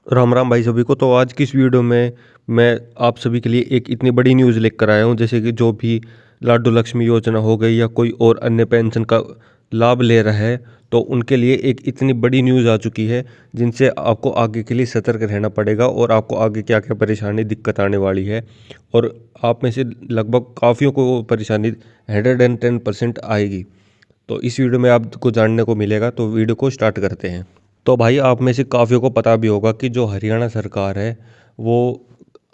राम राम भाई सभी को। तो आज की इस वीडियो में मैं आप सभी के लिए एक इतनी बड़ी न्यूज़ लेकर आया हूँ, जैसे कि जो भी लाडो लक्ष्मी योजना हो गई या कोई और अन्य पेंशन का लाभ ले रहा है, तो उनके लिए एक इतनी बड़ी न्यूज़ आ चुकी है जिनसे आपको आगे के लिए सतर्क रहना पड़ेगा और आपको आगे क्या क्या परेशानी दिक्कत आने वाली है। और आप में से लगभग काफ़ियों को वो परेशानी 110% आएगी। तो इस वीडियो में आपको जानने को मिलेगा, तो वीडियो को स्टार्ट करते हैं। तो भाई आप में से काफ़ियों को पता भी होगा कि जो हरियाणा सरकार है वो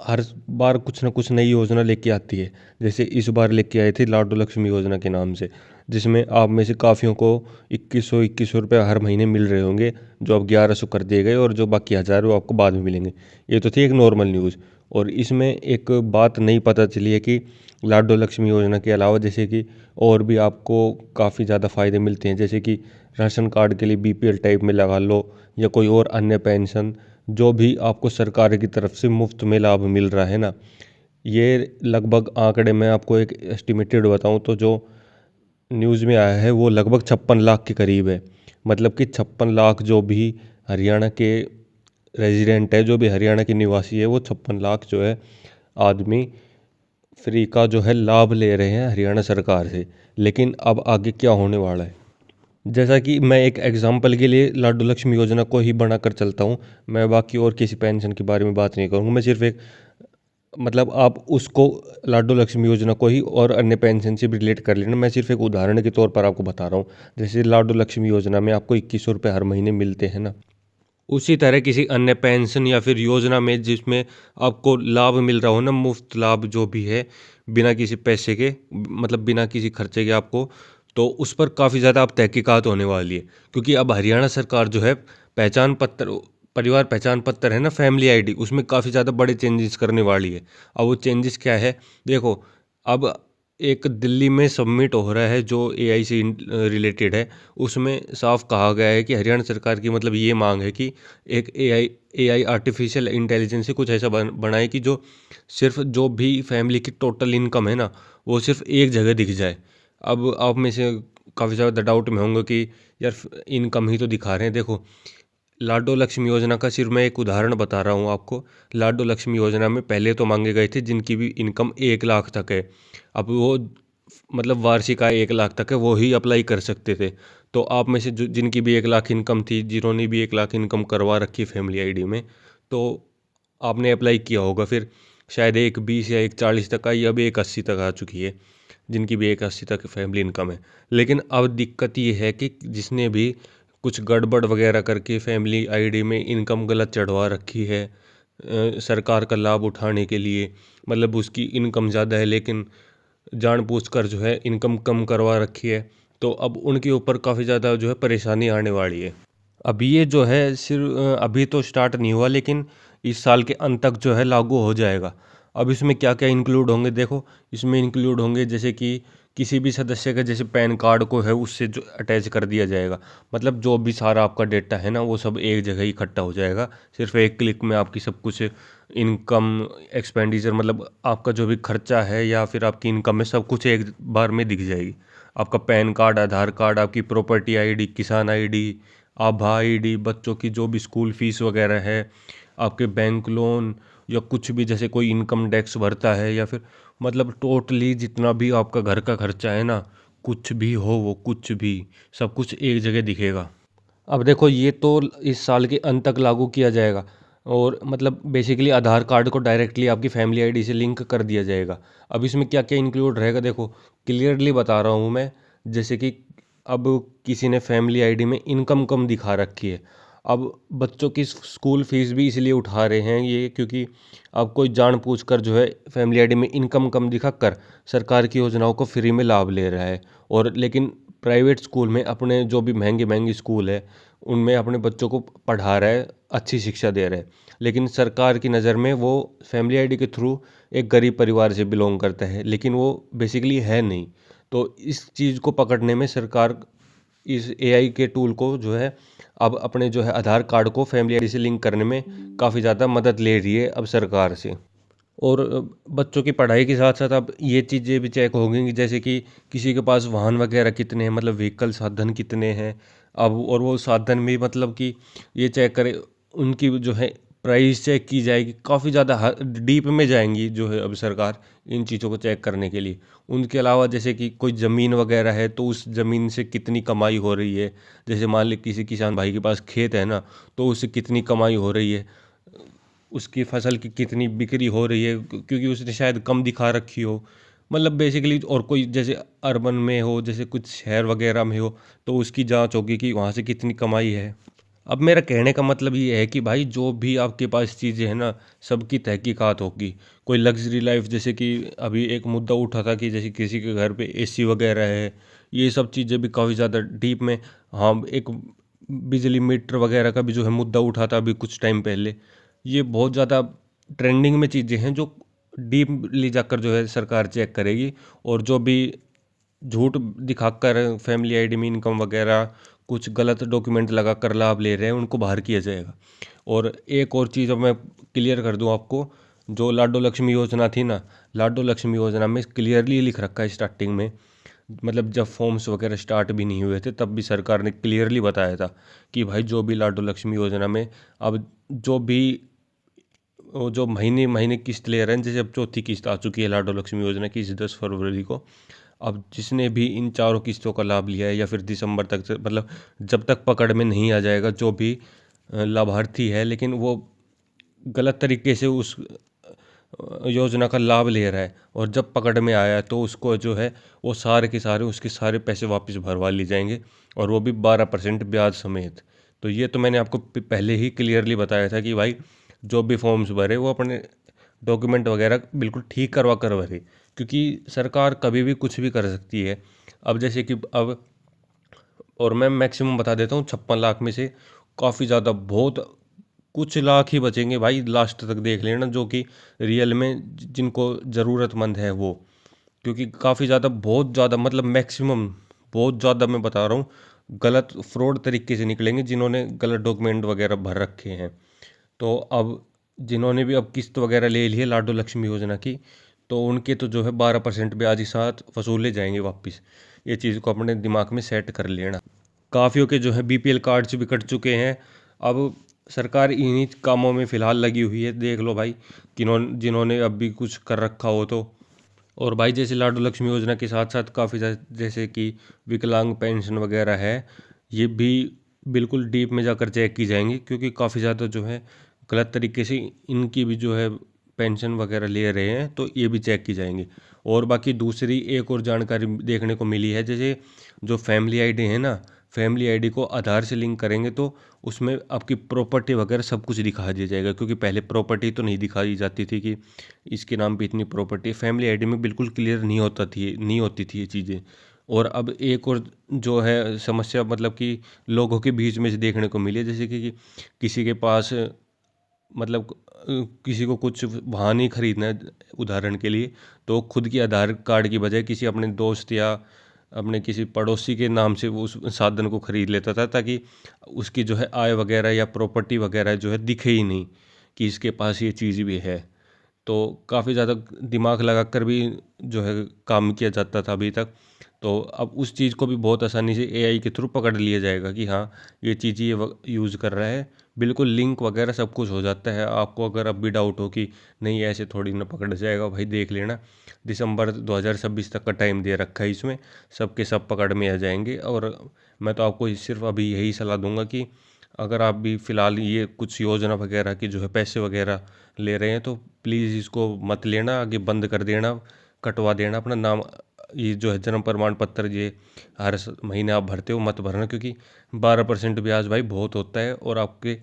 हर बार कुछ ना कुछ नई योजना लेके आती है। जैसे इस बार लेके आई थी लाडो लक्ष्मी योजना के नाम से, जिसमें आप में से काफ़ियों को 2100 रुपये हर महीने मिल रहे होंगे, जो अब 1100 कर दिए गए और जो बाकी 1000 वो आपको बाद में मिलेंगे। ये तो थी एक नॉर्मल न्यूज़। और इसमें एक बात नई पता चली है कि लाडो लक्ष्मी योजना के अलावा जैसे कि और भी आपको काफ़ी ज़्यादा फ़ायदे मिलते हैं, जैसे कि राशन कार्ड के लिए बीपीएल टाइप में लगा लो या कोई और अन्य पेंशन, जो भी आपको सरकार की तरफ से मुफ्त में लाभ मिल रहा है ना। ये लगभग आंकड़े में आपको एक एस्टिमेटेड बताऊं तो जो न्यूज़ में आया है वो लगभग 56 लाख के करीब है। मतलब कि 56 लाख जो भी हरियाणा के रेजिडेंट है, जो भी हरियाणा के निवासी है, वो 56 लाख जो है आदमी फ्री का जो है लाभ ले रहे हैं हरियाणा सरकार से। लेकिन अब आगे क्या होने वाला है, जैसा कि मैं एक एग्जांपल के लिए लाडो लक्ष्मी योजना को ही बनाकर चलता हूँ। मैं बाकी और किसी पेंशन के बारे में बात नहीं करूँगा। मैं सिर्फ एक मतलब आप उसको लाडो लक्ष्मी योजना को ही और अन्य पेंशन से भी रिलेट कर लेना। मैं सिर्फ एक उदाहरण के तौर पर आपको बता रहा हूँ। जैसे लाडो लक्ष्मी योजना में आपको 2100 रुपये हर महीने मिलते हैं ना, उसी तरह किसी अन्य पेंशन या फिर योजना में जिसमें आपको लाभ मिल रहा हो ना, मुफ्त लाभ जो भी है, बिना किसी पैसे के, मतलब बिना किसी खर्चे के आपको, तो उस पर काफ़ी ज़्यादा अब तहकीकात होने वाली है। क्योंकि अब हरियाणा सरकार जो है पहचान पत्र, परिवार पहचान पत्र है ना, फैमिली आईडी, उसमें काफ़ी ज़्यादा बड़े चेंजेस करने वाली है। अब वो चेंजेस क्या है, देखो, अब एक दिल्ली में सबमिट हो रहा है जो एआई से रिलेटेड है। उसमें साफ कहा गया है कि हरियाणा सरकार की मतलब ये मांग है कि एक एआई आर्टिफिशियल इंटेलिजेंस से कुछ ऐसा बनाए कि जो सिर्फ जो भी फैमिली की टोटल इनकम है ना, वो सिर्फ एक जगह दिख जाए। अब आप में से काफ़ी ज़्यादा डाउट में होंगे कि यार इनकम ही तो दिखा रहे हैं। देखो, लाडो लक्ष्मी योजना का सिर्फ मैं एक उदाहरण बता रहा हूँ आपको। लाडो लक्ष्मी योजना में पहले तो मांगे गए थे जिनकी भी इनकम 1 लाख तक है। अब वो मतलब वार्षिक आय 1 लाख तक है, वो ही अप्लाई कर सकते थे। तो आप में से जो जिनकी भी 1 लाख इनकम थी, जिन्होंने भी 1 लाख इनकम करवा रखी फैमिली आईडी में, तो आपने अप्लाई किया होगा। फिर शायद एक 20 या एक 40 तक आई, अब एक 80 तक आ चुकी है जिनकी भी एक 80 तक फैमिली इनकम है। लेकिन अब दिक्कत ये है कि जिसने भी कुछ गड़बड़ वगैरह करके फैमिली आईडी में इनकम गलत चढ़वा रखी है सरकार का लाभ उठाने के लिए, मतलब उसकी इनकम ज़्यादा है लेकिन जानबूझकर जो है इनकम कम करवा रखी है, तो अब उनके ऊपर काफ़ी ज़्यादा जो है परेशानी आने वाली है। अभी ये जो है सिर्फ अभी तो स्टार्ट नहीं हुआ, लेकिन इस साल के अंत तक जो है लागू हो जाएगा। अब इसमें क्या क्या इंक्लूड होंगे, देखो, इसमें इंक्लूड होंगे जैसे कि किसी भी सदस्य का जैसे पैन कार्ड को है उससे जो अटैच कर दिया जाएगा। मतलब जो भी सारा आपका डेटा है ना, वो सब एक जगह ही इकट्ठा हो जाएगा। सिर्फ एक क्लिक में आपकी सब कुछ इनकम, एक्सपेंडिचर, मतलब आपका जो भी खर्चा है या फिर आपकी इनकम है, सब कुछ एक बार में दिख जाएगी। आपका पैन कार्ड, आधार कार्ड, आपकी प्रॉपर्टी आईडी, किसान आईडी, आभा आईडी, बच्चों की जो भी स्कूल फीस वगैरह है, आपके बैंक लोन, या कुछ भी जैसे कोई इनकम टैक्स भरता है, या फिर मतलब टोटली जितना भी आपका घर का खर्चा है ना, कुछ भी हो वो कुछ भी, सब कुछ एक जगह दिखेगा। अब देखो, ये तो इस साल के अंत तक लागू किया जाएगा। और मतलब बेसिकली आधार कार्ड को डायरेक्टली आपकी फैमिली आईडी से लिंक कर दिया जाएगा। अब इसमें क्या क्या इंक्लूड रहेगा, देखो क्लियरली बता रहा हूँ मैं। जैसे कि अब किसी ने फैमिली आईडी में इनकम कम दिखा रखी है, अब बच्चों की स्कूल फीस भी इसलिए उठा रहे हैं ये, क्योंकि अब कोई जानबूझकर जो है फैमिली आईडी में इनकम कम दिखाकर सरकार की योजनाओं को फ्री में लाभ ले रहा है। और लेकिन प्राइवेट स्कूल में, अपने जो भी महंगे महंगे स्कूल है, उनमें अपने बच्चों को पढ़ा रहा है, अच्छी शिक्षा दे रहा है। लेकिन सरकार की नज़र में वो फैमिली आईडी के थ्रू एक गरीब परिवार से बिलोंग करता है, लेकिन वो बेसिकली है नहीं। तो इस चीज़ को पकड़ने में सरकार इस एआई के टूल को जो है अब अपने जो है आधार कार्ड को फैमिली आईडी से लिंक करने में काफ़ी ज़्यादा मदद ले रही है अब सरकार से। और बच्चों की पढ़ाई के साथ साथ अब ये चीज़ें भी चेक होंगी, जैसे कि किसी के पास वाहन वगैरह कितने हैं, मतलब व्हीकल साधन कितने हैं। अब और वो साधन भी मतलब कि ये चेक करें, उनकी जो है प्राइस चेक की जाएगी, काफ़ी ज़्यादा डीप में जाएंगी जो है अब सरकार इन चीज़ों को चेक करने के लिए। उनके अलावा जैसे कि कोई ज़मीन वगैरह है तो उस ज़मीन से कितनी कमाई हो रही है, जैसे मान ली किसी किसान भाई के पास खेत है ना, तो उससे कितनी कमाई हो रही है, उसकी फसल की कितनी बिक्री हो रही है, क्योंकि उसने शायद कम दिखा रखी हो, मतलब बेसिकली। और कोई जैसे अर्बन में हो, जैसे कुछ शहर वगैरह में हो, तो उसकी जांच होगी कि वहाँ से कितनी कमाई है। अब मेरा कहने का मतलब ये है कि भाई जो भी आपके पास चीज़ें हैं ना, सबकी तहकीकात होगी। कोई लग्जरी लाइफ, जैसे कि अभी एक मुद्दा उठा था कि जैसे किसी के घर पे एसी वगैरह है, ये सब चीज़ें भी काफ़ी ज़्यादा डीप में। हाँ, एक बिजली मीटर वगैरह का भी जो है मुद्दा उठा था अभी कुछ टाइम पहले। ये बहुत ज़्यादा ट्रेंडिंग में चीज़ें हैं जो डीपली जाकर जो है सरकार चेक करेगी। और जो भी झूठ दिखाकर फैमिली आईडी में इनकम वगैरह कुछ गलत डॉक्यूमेंट लगाकर लाभ ले रहे हैं, उनको बाहर किया जाएगा। और एक और चीज़ अब मैं क्लियर कर दूं आपको, जो लाडो लक्ष्मी योजना थी ना, लाडो लक्ष्मी योजना में क्लियरली लिख रखा है स्टार्टिंग में, मतलब जब फॉर्म्स वगैरह स्टार्ट भी नहीं हुए थे तब भी सरकार ने क्लियरली बताया था कि भाई जो भी लाडो लक्ष्मी योजना में अब जो भी वो जो महीने महीने किस्त ले रहे हैं, जैसे अब चौथी किस्त आ चुकी है लाडो लक्ष्मी योजना की इस 10 फरवरी को। अब जिसने भी इन चारों किस्तों का लाभ लिया है या फिर दिसंबर तक से, मतलब जब तक पकड़ में नहीं आ जाएगा जो भी लाभार्थी है, लेकिन वो गलत तरीके से उस योजना का लाभ ले रहा है, और जब पकड़ में आया तो उसको जो है वो सारे के सारे उसके सारे पैसे वापस भरवा लिए जाएंगे, और वो भी 12% ब्याज समेत। तो ये तो मैंने आपको पहले ही क्लियरली बताया था कि भाई जो भी फॉर्म्स भरे वो अपने डॉक्यूमेंट वगैरह बिल्कुल ठीक करवा कर भरे, क्योंकि सरकार कभी भी कुछ भी कर सकती है। अब जैसे कि अब, और मैं मैक्सिमम बता देता हूँ, 56 लाख में से काफ़ी ज़्यादा बहुत कुछ लाख ही बचेंगे भाई, लास्ट तक देख लेना, जो कि रियल में जिनको ज़रूरतमंद है वो। क्योंकि काफ़ी ज़्यादा बहुत ज़्यादा मतलब मैक्सिमम बहुत ज़्यादा मैं बता रहा हूँ गलत फ्रॉड तरीके से निकलेंगे, जिन्होंने गलत डॉक्यूमेंट वगैरह भर रखे हैं। तो अब जिन्होंने भी अब किस्त वगैरह ले ली है लाडो लक्ष्मी योजना की, तो उनके तो जो है 12% ब्याज के साथ वसूले जाएंगे वापस। ये चीज़ को अपने दिमाग में सेट कर लेना। काफ़ियों के जो है बीपीएल कार्ड्स भी कट चुके हैं। अब सरकार इन्हीं कामों में फ़िलहाल लगी हुई है, देख लो भाई जिन्होंने अब भी कुछ कर रखा हो तो। और भाई जैसे लाडो लक्ष्मी योजना के साथ साथ काफ़ी जैसे कि विकलांग पेंशन वगैरह है, ये भी बिल्कुल डीप में जाकर चेक की जाएंगी, क्योंकि काफ़ी ज़्यादा जो है गलत तरीके से इनकी भी जो है पेंशन वगैरह ले रहे हैं, तो ये भी चेक की जाएंगी। और बाकी दूसरी एक और जानकारी देखने को मिली है, जैसे जो फैमिली आईडी है ना, फैमिली आईडी को आधार से लिंक करेंगे तो उसमें आपकी प्रॉपर्टी वगैरह सब कुछ दिखा दिया जाएगा। क्योंकि पहले प्रॉपर्टी तो नहीं दिखाई जाती थी कि इसके नाम पे इतनी प्रॉपर्टी, फैमिली आईडी में बिल्कुल क्लियर नहीं होती थी ये चीज़ें। और अब एक और जो है समस्या, मतलब कि लोगों के बीच में से देखने को मिली है, जैसे कि किसी के पास मतलब किसी को कुछ वाहन ही खरीदना है उदाहरण के लिए, तो खुद की आधार कार्ड की बजाय किसी अपने दोस्त या अपने किसी पड़ोसी के नाम से वो उस साधन को खरीद लेता था, ताकि उसकी जो है आय वगैरह या प्रॉपर्टी वगैरह जो है दिखे ही नहीं कि इसके पास ये चीज़ भी है। तो काफ़ी ज़्यादा दिमाग लगाकर भी जो है काम किया जाता था अभी तक। तो अब उस चीज़ को भी बहुत आसानी से एआई के थ्रू पकड़ लिया जाएगा कि हाँ, ये चीज़ ये यूज़ कर रहा है। बिल्कुल लिंक वगैरह सब कुछ हो जाता है। आपको अगर अब भी डाउट हो कि नहीं ऐसे थोड़ी ना पकड़ जाएगा, भाई देख लेना, दिसंबर 2026 तक का टाइम दे रखा है इसमें, सब के सब पकड़ में आ जाएंगे। और मैं तो आपको सिर्फ अभी यही सलाह दूंगा कि अगर आप भी फ़िलहाल ये कुछ योजना वगैरह की जो है पैसे वगैरह ले रहे हैं, तो प्लीज़ इसको मत लेना, आगे बंद कर देना, कटवा देना अपना नाम। ये जो है जन्म प्रमाण पत्र, ये हर महीने आप भरते हो मत भरना, क्योंकि 12% ब्याज भाई बहुत होता है, और आपके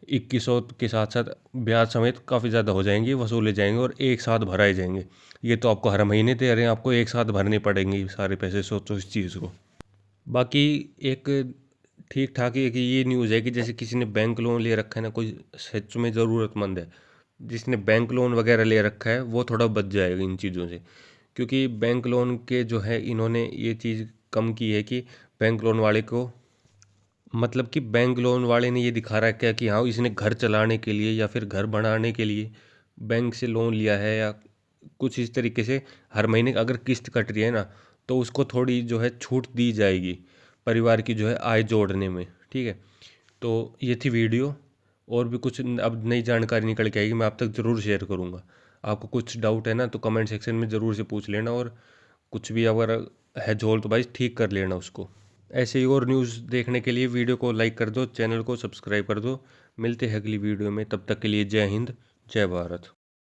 2100 के साथ साथ ब्याज समेत काफ़ी ज़्यादा हो जाएंगे, वसूले जाएंगे और एक साथ भराए जाएंगे। ये तो आपको हर महीने दे रहे हैं, आपको एक साथ भरने पड़ेंगे ये सारे पैसे, सोचो इस चीज़ को। बाकी एक ठीक ठाक एक ये न्यूज़ है कि जैसे किसी ने बैंक लोन ले रखा है ना, कोई सच में ज़रूरतमंद है, जिसने बैंक लोन वगैरह ले रखा है, वो थोड़ा बच जाएगा इन चीज़ों से। क्योंकि बैंक लोन के जो है इन्होंने ये चीज़ कम की है कि बैंक लोन वाले को, मतलब कि बैंक लोन वाले ने ये दिखा रखा है कि हाँ इसने घर चलाने के लिए या फिर घर बनाने के लिए बैंक से लोन लिया है, या कुछ इस तरीके से हर महीने अगर किस्त कट रही है ना, तो उसको थोड़ी जो है छूट दी जाएगी परिवार की जो है आय जोड़ने में। ठीक है, तो ये थी वीडियो। और भी कुछ अब नई जानकारी निकल के आएगी, मैं आप तक ज़रूर शेयर करूँगा। आपको कुछ डाउट है ना तो कमेंट सेक्शन में ज़रूर से पूछ लेना, और कुछ भी अगर है झोल तो भाई ठीक कर लेना उसको। ऐसे ही और न्यूज़ देखने के लिए वीडियो को लाइक कर दो, चैनल को सब्सक्राइब कर दो। मिलते हैं अगली वीडियो में, तब तक के लिए जय हिंद, जय भारत।